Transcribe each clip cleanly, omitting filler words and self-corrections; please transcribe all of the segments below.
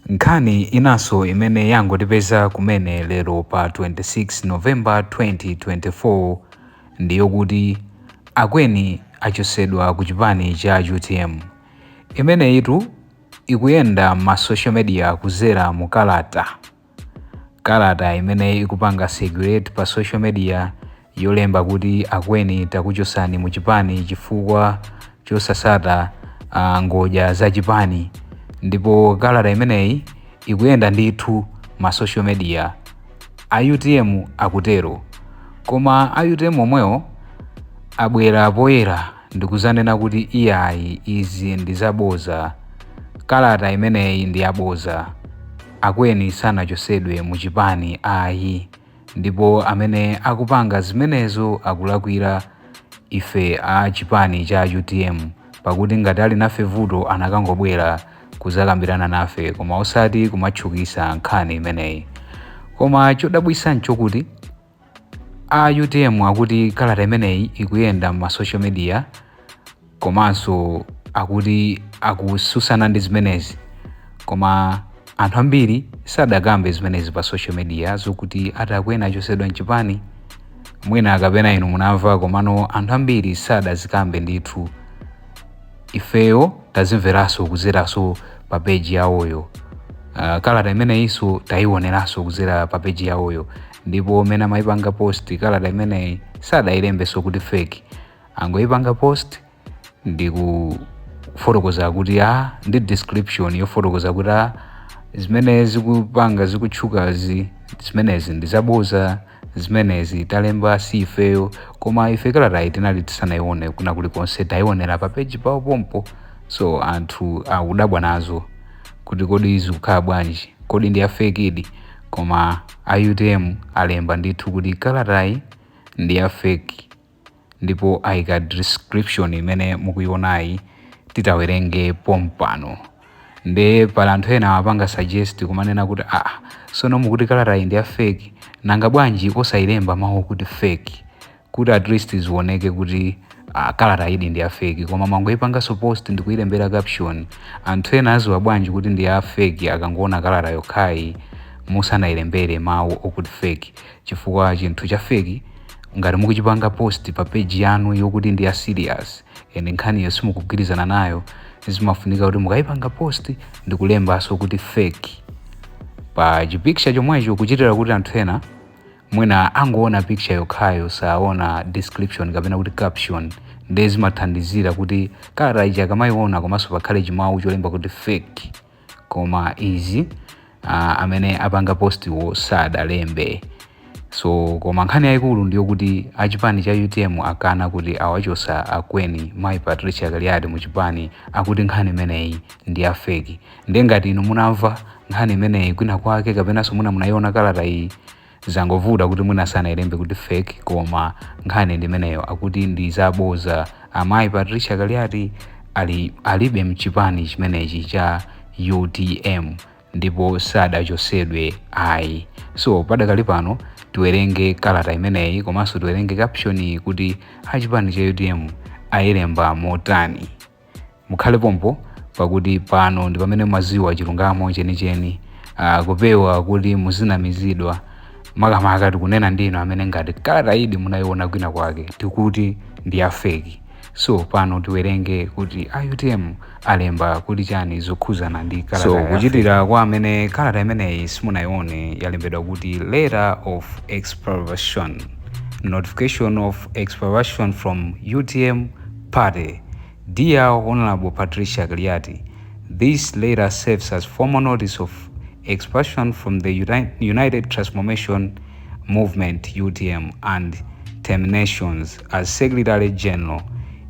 Nkhani inaso imene yangotipeza kumene lero pa 26 November 2024 ndiyo kuti akweni achotsedwa ku chipani cha UTM. Imene itu ikuyenda ma social media kuzera mu kalata imene ikupanga circulate pa social media yolemba kuti akweni takuchotsani mu chipani chifukwa chosasata ngodya za chipani. Ndipo kalata imeneyi ikuyenda ndithu ma social media a UTM akutero, koma a UTM omwewo abwera poyera ndikuzanena kuti iyayi izi ndi zaboza, kalata imeneyi ndi yaboza, akweni sanachotsedwe mu chipani ayi, ndipo amene akupanga zimenezo akulakwira ife a chipani cha UTM, pakuti ngati ali nafe vuto anakangobwera kuzakambirana nafe koma osati kumatchukitsa nkhani imeneyi. Koma chodabwitsa nchokuti a UTM akuti kalata imeneyi ikuyenda ma social media komanso akuti akususana ndi zimenezi, koma anthu ambiri sadakambe zimenezi pa social media zokuti akweni achotsedwa mchipani. Mwina kapena inu munamva, komano anthu ambiri sadazikambe ndithu. Ifeyo tazimveranso kuzeranso pa page yawoyo. Kalata imeneyinso tayioneranso kuzera pa page yawoyo, ndipo amene amayipanga post kalata imeneyi sadayilembenso kuti fake, angoyipanga post ndi kufotokoza kuti ndi description yofotokoza kuti zimene zikupanga zikutchukazi zimenezi ndi zaboza, zimenezi talemba si ifeyo, koma ife kalatayi tinali tisanayione kuna kulikonse, tayionera pa page pawo pompo. So anthu akudabwa nazo kuti kodi zikukhala bwanji, kodi ndi afake, koma a UTM alemba ndithu kuti kalatayi ndi ya fake, ndipo ayika description imene mukuyionayi titawerenge pompano. Nde pala anthu ena amapanga suggest kumanena kuti sono mukuti kalatayi ndi ya fake, nanga bwanji osayilemba mawu kuti fake, kuti at least zioneke kuti kalata iyi ndi ya fake, koma mangoyipanganso post ndi kuyilembera caption. Anthu ena aziwa bwanji kuti ndi ya fake akangoona kalata yokhayi musanayilembere mawu okuti fake, chifukwa chinthu cha fake ngati mukuchipanga post pa page yanu yokuti ndi ya serious ende nkhaniyo simukugwirizana nayo, zimafunika kuti mukayipanga post ndi kulembanso kuti fake pa chipicture chomwecho, kuchitira kuti anthu ena mwina angoona picture yokhayo saona description kapena kuti caption, ndi zimathandizira kuti kalata iji akamayiona komanso pakhale chimawu cholemba kuti fake, koma izi amene apanga postiwo sadalembe. So koma nkhani yayikulu ndiyo kuti achipani cha UTM akana kuti awachotsa akweni mayi Patricia Kaliati mu chipani, akuti nkhani imeneyi ndi ya fake. Ndi ngati inu munamva nkhani imeneyi kwina kwake kapenanso munayiona kalata iyi, zangovuta kuti mwina sanayilembe kuti fake, koma nkhani ndi imeneyo, akuti ndi zaboza. Amayi Patricia Kaliati alibe mchipani chimenechi cha UTM ndipo sadachotsedwe ayi. So padakali pano tiwerenge kalata imeneyi komanso tiwerenge caption kuti achipani cha UTM ayilemba motani. Mukhale pompo pakuti pano ndi pamene maziwa chilungamo chenicheni, kupewa kuti muzinamizidwa makamaka tikunena ndinu amene ngati kalata iyi munayiona kwina kwake tikuti ndi ya fake. So pano tiwerenge kuti a UTM alemba kuti chani zokhuzana ndi kalata. So kuchitira kwa amene kalata imeneyi simunayione, yalembedwa kuti letter of expulsion, notification of expulsion from UTM party. Dear Honorable Patricia Kaliati, this letter serves as formal notice of expulsion from the United Transformation Movement UTM and terminations as Secretary General,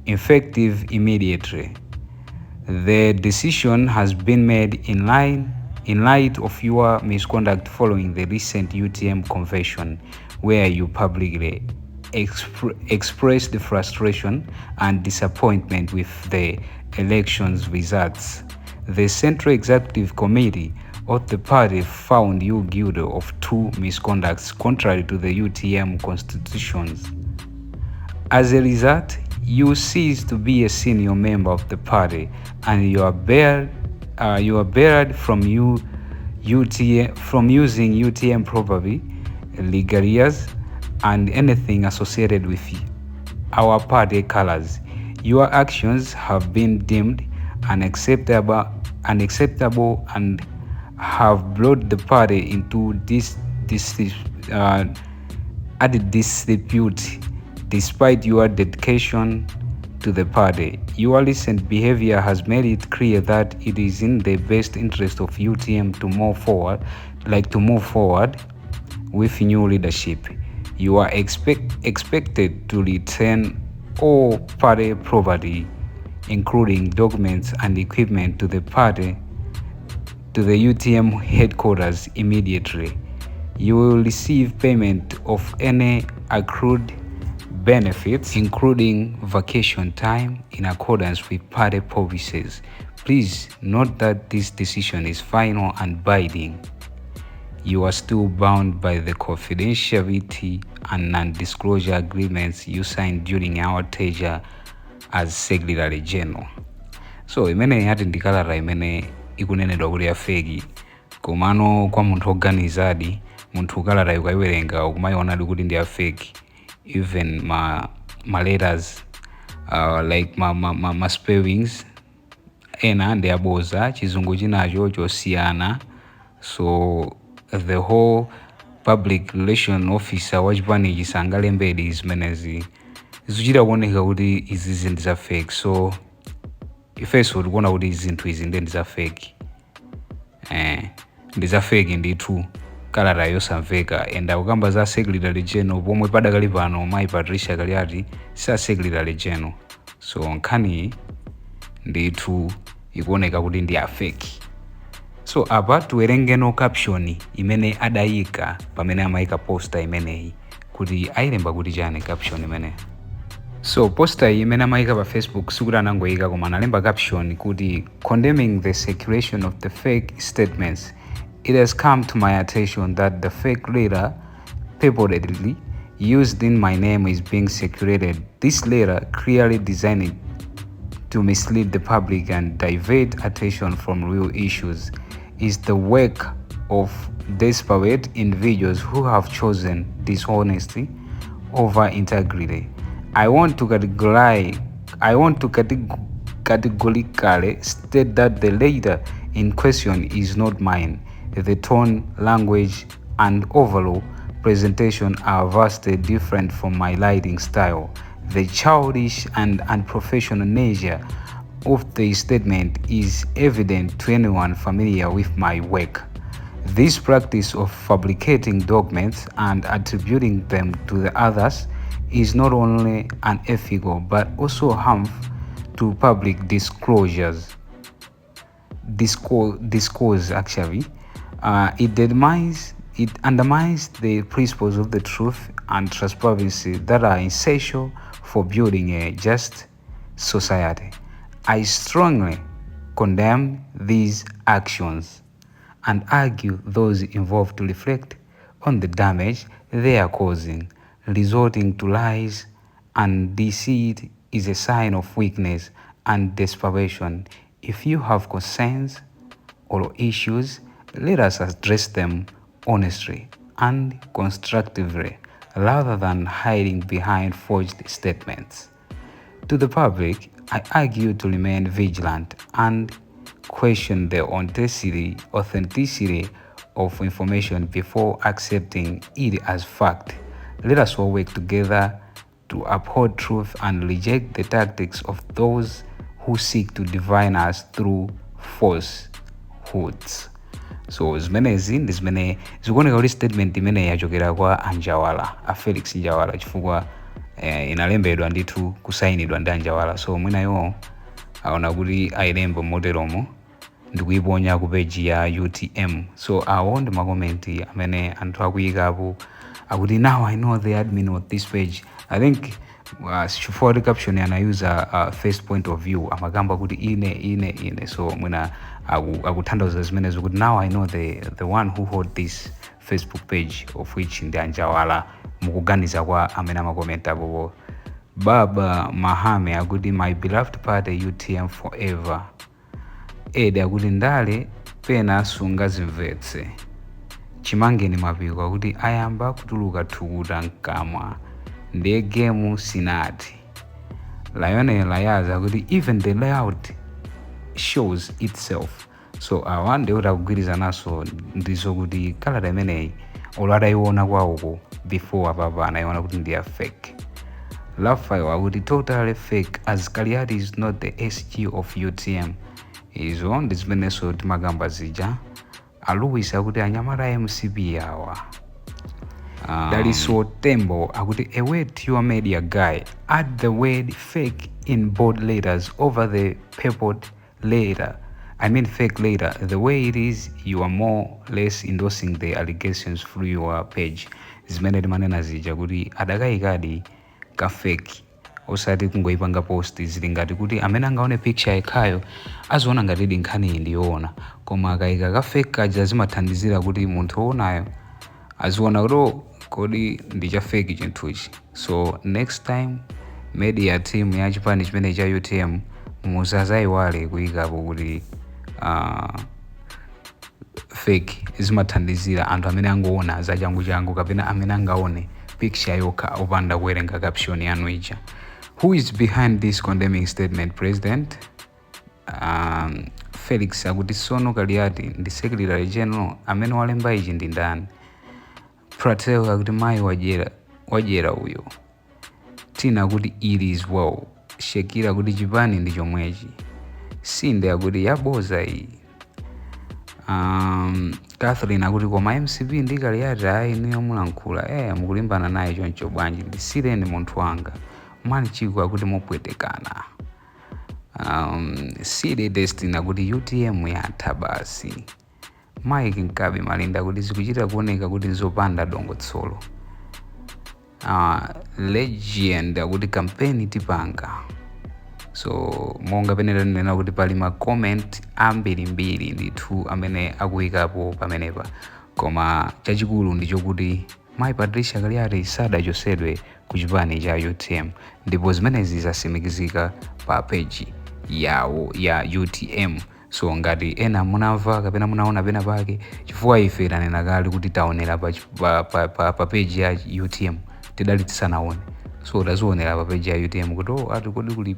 effective immediately. The decision has been made in light of your misconduct following the recent UTM convention, where you publicly expressed the frustration and disappointment with the election's results. The Central Executive Committee of the party found you guilty of 2 misconducts contrary to the UTM constitutions. As a result, you cease to be a senior member of the party and you are barred from from using UTM properly, legal years, and anything associated with our party colors. Your actions have been deemed unacceptable and have brought the party into added disrepute despite your dedication to the party. Your recent behavior has made it clear that it is in the best interest of UTM to move forward with new leadership. You are expected to return all party property, including documents and equipment, to the UTM headquarters immediately. You will receive payment of any accrued benefits, including vacation time, in accordance with party policies. Please note that this decision is final and binding. You are still bound by the confidentiality and non-disclosure agreements you signed during our tenure as Secretary General. So imene yati ndikalata imene ikunenedwa kuti yafeki, komano kwa munthu oganizadi, munthu kalata ukaiwerenga ukumayionadi kuti ndi yafeki. Even my letters, like my spellings, ena ndi aboza, chizungu chinacho chosiyana. So the whole public relation officer wa Chipani sangalembedi zimenezi zichita kuoneka kuti izi zinthu za fake. So ifeso tikuona kuti zinthu izi ndi za fake, ndi za fake ndithu, kalata yosamveka. Enda kukamba za Secretary General pomwe padakali pano mayi Patricia Kaliati sa Secretary General. So nkhani ndithu ikuoneka kuti ndi a fake. So apa tiwerengeno caption imene adayika pamene amayika poster imeneyi, kuti ayilemba kuti chani caption imene. So poster imene amayika pa Facebook sikuti anangoyika, koma analemba caption kuti condemning the circulation of the fake statements. It has come to my attention that the fake letter purportedly used in my name is being circulated. This letter, clearly designed to mislead the public and divert attention from real issues, is the work of desperate individuals who have chosen dishonesty over integrity. I want to categorically state that the letter in question is not mine. The tone, language, and overall presentation are vastly different from my writing style. The childish and unprofessional nature of the statement is evident to anyone familiar with my work. This practice of fabricating documents and attributing them to the others is not only unethical but also harmful to public discourse. Actually, it undermines the principles of the truth and transparency that are essential for building a just society. I strongly condemn these actions and urge those involved to reflect on the damage they are causing. Resorting to lies and deceit is a sign of weakness and desperation. If you have concerns or issues, let us address them honestly and constructively, rather than hiding behind forged statements. To the public, I urge you to remain vigilant and question the authenticity of information before accepting it as fact. Let us all work together to uphold truth and reject the tactics of those who seek to divine us through falsehoods. So zimenezi ndi zimene zikuoneka kuti statement imene yachokera kwa Anjawala, a Felix Njawala, chifukwa inalembedwa ndithu kusayinidwa ndi Anjawala. So mwinayo aona kuti ayilembo moteromo ndikuiponya ku page ya UTM. So awo ndi makomenti amene anthu akuyikapo akuti now I know the admin of this page. I think chifukwa kuti caption anayuza first point of view, amakamba kuti ine. So mwina akutanthauza zimene zikuti now I know the one who hold this Facebook page of which ndi Anjawala, mukuganiza kwa amene amakomenta popo. Baba Mahame akuti my beloved party UTM forever. Ede akuti ndale pena sungazimvetse. Chimangeni mapiko kuti ayamba kutuluka thukuta mkamwa ndiye gemu sinati. Lionel ayaza kuti even the layout shows itself. So awa ndiwo takugwirizanaso ndizo kuti kalata imeneyi olatayiona kwawoko before apapa anayiona kuti ndiya fake. Lafayo akuti totally fake as Kaliati is not the SG of UTM. Izo ndi zimenezo timagamba zija. Aluwis akuti anyamata MCP awa. Daliso Tembo akuti a word your media guy add the word fake in bold letters over the purported letter. I mean fake letter. The way it is, you are more or less endorsing the allegations through your page. Zimene timanena zija kuti adakayikadi ka fake osati kungoipanga post zili ngati kuti amene angaone picture yekhayo aziona ngati nkhani ndiyoona, koma akayika ka fake kaja zimathandizira kuti munthu oonayo aziona kuti kodi ndi cha fake chinthuchi. So next time media team ya Chipani chimene cha UTM musazayiwale kuyikapo kuti fake zimathandizira anthu amene angoona zachangu kapena amene angaone picture yokha opanda kuwerenga caption yanu ija. Who is behind this condemning statement, President? Felix akuti Sono Kaliati ndi Secretary General amene walemba ichi ndi ndani? Pratel akuti mayi wajera uyo. Tina akuti it is well. Shekira akuti Chipani ndi chomwechi. Sinde akuti yaboza iyi. Catherine akuti koma MCP ndi Kaliati ayi niyo mulankhula mukulimbana naye choncho bwanji ndisireni munthu wanga. Mani Chiku akuti mopwetekana. Side Destiny akuti UTM yatha basi. Mike Nkabi Malinda kuti zikuchita kuoneka kuti nzopanda dongotsolo. Legend akuti campaign tipanga. So monga penera nena kuti pali ma comment ambirimbiri ndithu amene akuyikapo pamenepa, koma chachikulu ndicho kuti Mai Patricia Kaliati sadachotsedwe ku Chipani cha UTM, ndipo zimenezi zasimikizika pa page yawo ya UTM. So ngati ena munamva kapena munaona pena pake, chifukwa ife tanena kale kuti taonera pa page ya UTM tidali tisanaone. So tazionera pa page ya UTM kuti ati kodi kuli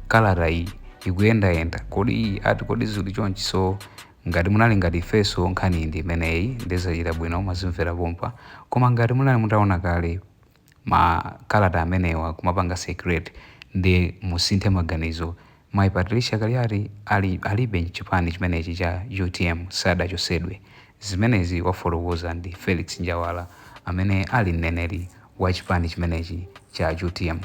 kalata iyi ikuyenda kodi ati kodi zili chonchi. So ngati munali ngati feso nkhani ndi imeneyi ndezachita bwino mazimvera pompa, koma ngati munali mutaona kale ma kalata amenewa kumapanga secret ndi musinthe maganizo. Mai Patricia Kaliati alibe Chipani chimenechi cha UTM sadachotsedwe. Zimenezi wafotokoza ndi Felix Njawala amene ali mneneri wa Chipani chimenechi cha UTM.